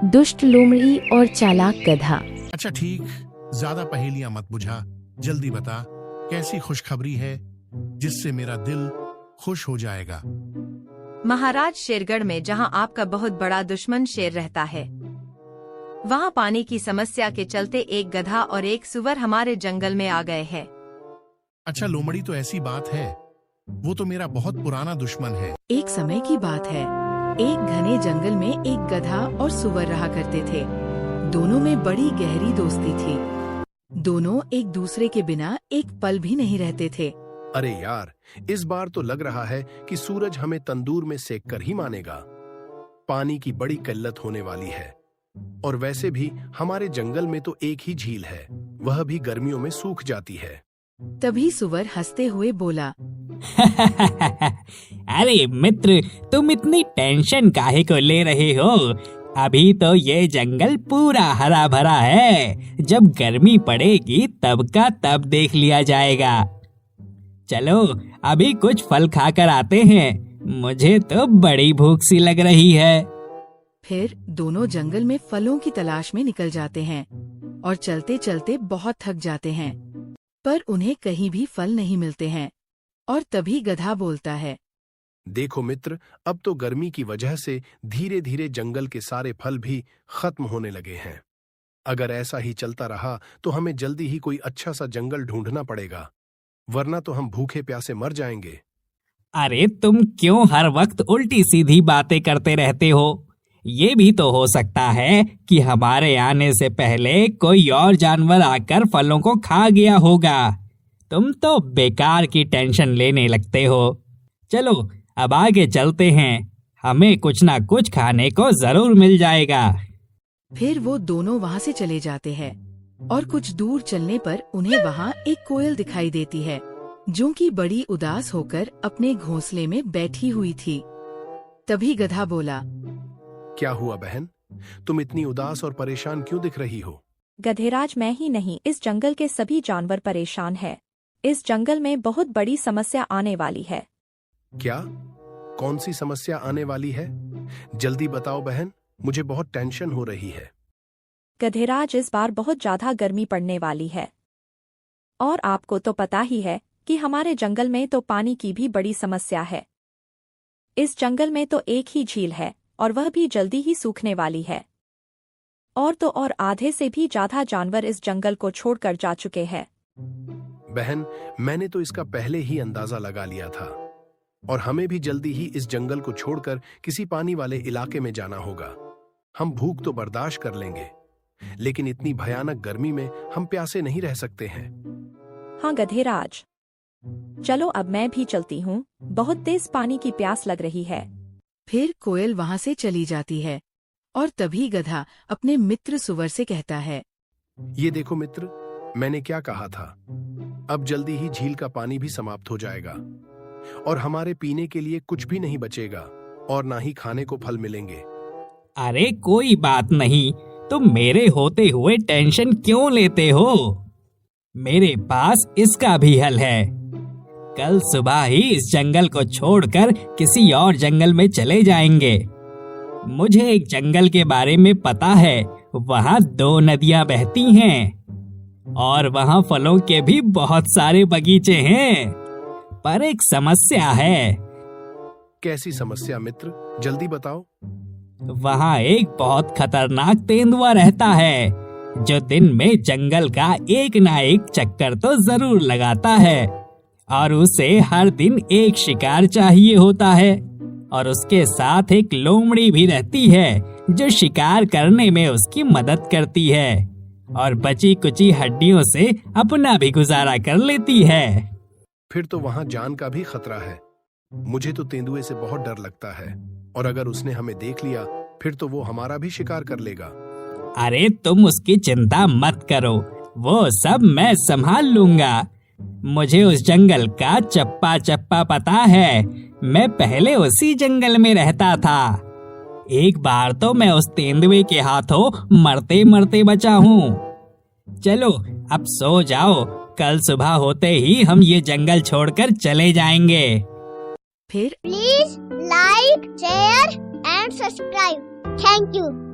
दुष्ट लोमड़ी और चालाक गधा। अच्छा ठीक, ज्यादा पहेलियां मत बुझा, जल्दी बता कैसी खुशखबरी है जिससे मेरा दिल खुश हो जाएगा। महाराज, शेरगढ़ में जहां आपका बहुत बड़ा दुश्मन शेर रहता है, वहां पानी की समस्या के चलते एक गधा और एक सुअर हमारे जंगल में आ गए हैं। अच्छा लोमड़ी, तो ऐसी बात है, वो तो मेरा बहुत पुराना दुश्मन है। एक समय की बात है, एक घने जंगल में एक गधा और सुअर रहा करते थे। दोनों में बड़ी गहरी दोस्ती थी। दोनों एक दूसरे के बिना एक पल भी नहीं रहते थे। अरे यार, इस बार तो लग रहा है कि सूरज हमें तंदूर में सेक कर ही मानेगा। पानी की बड़ी किल्लत होने वाली है, और वैसे भी हमारे जंगल में तो एक ही झील है, वह भी गर्मियों में सूख जाती है। तभी सुअर हंसते हुए बोला, अरे मित्र, तुम इतनी टेंशन काहे को ले रहे हो? अभी तो ये जंगल पूरा हरा भरा है, जब गर्मी पड़ेगी तब का तब देख लिया जाएगा। चलो अभी कुछ फल खाकर आते हैं, मुझे तो बड़ी भूख सी लग रही है। फिर दोनों जंगल में फलों की तलाश में निकल जाते हैं और चलते चलते बहुत थक जाते हैं, पर उन्हें कहीं भी फल नहीं मिलते हैं। और तभी गधा बोलता है, देखो मित्र, अब तो गर्मी की वजह से धीरे धीरे जंगल के सारे फल भी खत्म होने लगे हैं। अगर ऐसा ही चलता रहा तो हमें जल्दी ही कोई अच्छा सा जंगल ढूंढना पड़ेगा, वरना तो हम भूखे प्यासे मर जाएंगे। अरे तुम क्यों हर वक्त उल्टी सीधी बातें करते रहते हो? ये भी तो हो सकता है कि हमारे आने से पहले कोई और जानवर आकर फलों को खा गया होगा। तुम तो बेकार की टेंशन लेने लगते हो। चलो अब आगे चलते हैं, हमें कुछ ना कुछ खाने को जरूर मिल जाएगा। फिर वो दोनों वहाँ से चले जाते हैं और कुछ दूर चलने पर उन्हें वहाँ एक कोयल दिखाई देती है, जो कि बड़ी उदास होकर अपने घोंसले में बैठी हुई थी। तभी गधा बोला, क्या हुआ बहन, तुम इतनी उदास और परेशान क्यों दिख रही हो? गधेराज, मैं ही नहीं, इस जंगल के सभी जानवर परेशान हैं। इस जंगल में बहुत बड़ी समस्या आने वाली है। क्या? कौन सी समस्या आने वाली है? जल्दी बताओ बहन, मुझे बहुत टेंशन हो रही है। गधेराज, इस बार बहुत ज्यादा गर्मी पड़ने वाली है, और आपको तो पता ही है कि हमारे जंगल में तो पानी की भी बड़ी समस्या है। इस जंगल में तो एक ही झील है, और वह भी जल्दी ही सूखने वाली है। और तो और आधे से भी ज्यादा जानवर इस जंगल को छोड़कर जा चुके हैं। बहन, मैंने तो इसका पहले ही अंदाजा लगा लिया था, और हमें भी जल्दी ही इस जंगल को छोड़कर किसी पानी वाले इलाके में जाना होगा। हम भूख तो बर्दाश्त कर लेंगे, लेकिन इतनी भयानक गर्मी में हम प्यासे नहीं रह सकते हैं। हाँ गधेराज, चलो अब मैं भी चलती हूँ, बहुत तेज पानी की प्यास लग रही है। फिर कोयल वहाँ से चली जाती है, और तभी गधा अपने मित्र सुअर से कहता है, ये देखो मित्र, मैंने क्या कहा था, अब जल्दी ही झील का पानी भी समाप्त हो जाएगा, और हमारे पीने के लिए कुछ भी नहीं बचेगा, और ना ही खाने को फल मिलेंगे। अरे कोई बात नहीं, तुम मेरे होते हुए टेंशन क्यों लेते हो? मेरे पास इसका भी हल है। कल सुबह ही इस जंगल को छोड़कर किसी और जंगल में चले जाएंगे। मुझे एक जंगल के बारे में पता है, वहाँ 2 नदियाँ बहती हैं, और वहाँ फलों के भी बहुत सारे बगीचे हैं। पर एक समस्या है। कैसी समस्या मित्र, जल्दी बताओ। वहाँ एक बहुत खतरनाक तेंदुआ रहता है, जो दिन में जंगल का एक ना एक चक्कर तो जरूर लगाता है, और उसे हर दिन एक शिकार चाहिए होता है। और उसके साथ एक लोमड़ी भी रहती है, जो शिकार करने में उसकी मदद करती है, और बची कुची हड्डियों से अपना भी गुजारा कर लेती है। फिर तो वहाँ जान का भी खतरा है। मुझे तो तेंदुए से बहुत डर लगता है, और अगर उसने हमें देख लिया फिर तो वो हमारा भी शिकार कर लेगा। अरे तुम उसकी चिंता मत करो, वो सब मैं संभाल लूंगा। मुझे उस जंगल का चप्पा चप्पा पता है, मैं पहले उसी जंगल में रहता था। एक बार तो मैं उस तेंदुए के हाथों मरते मरते बचा हूँ। चलो अब सो जाओ, कल सुबह होते ही हम ये जंगल छोड़कर चले जाएंगे। फिर please like, share and subscribe. Thank you.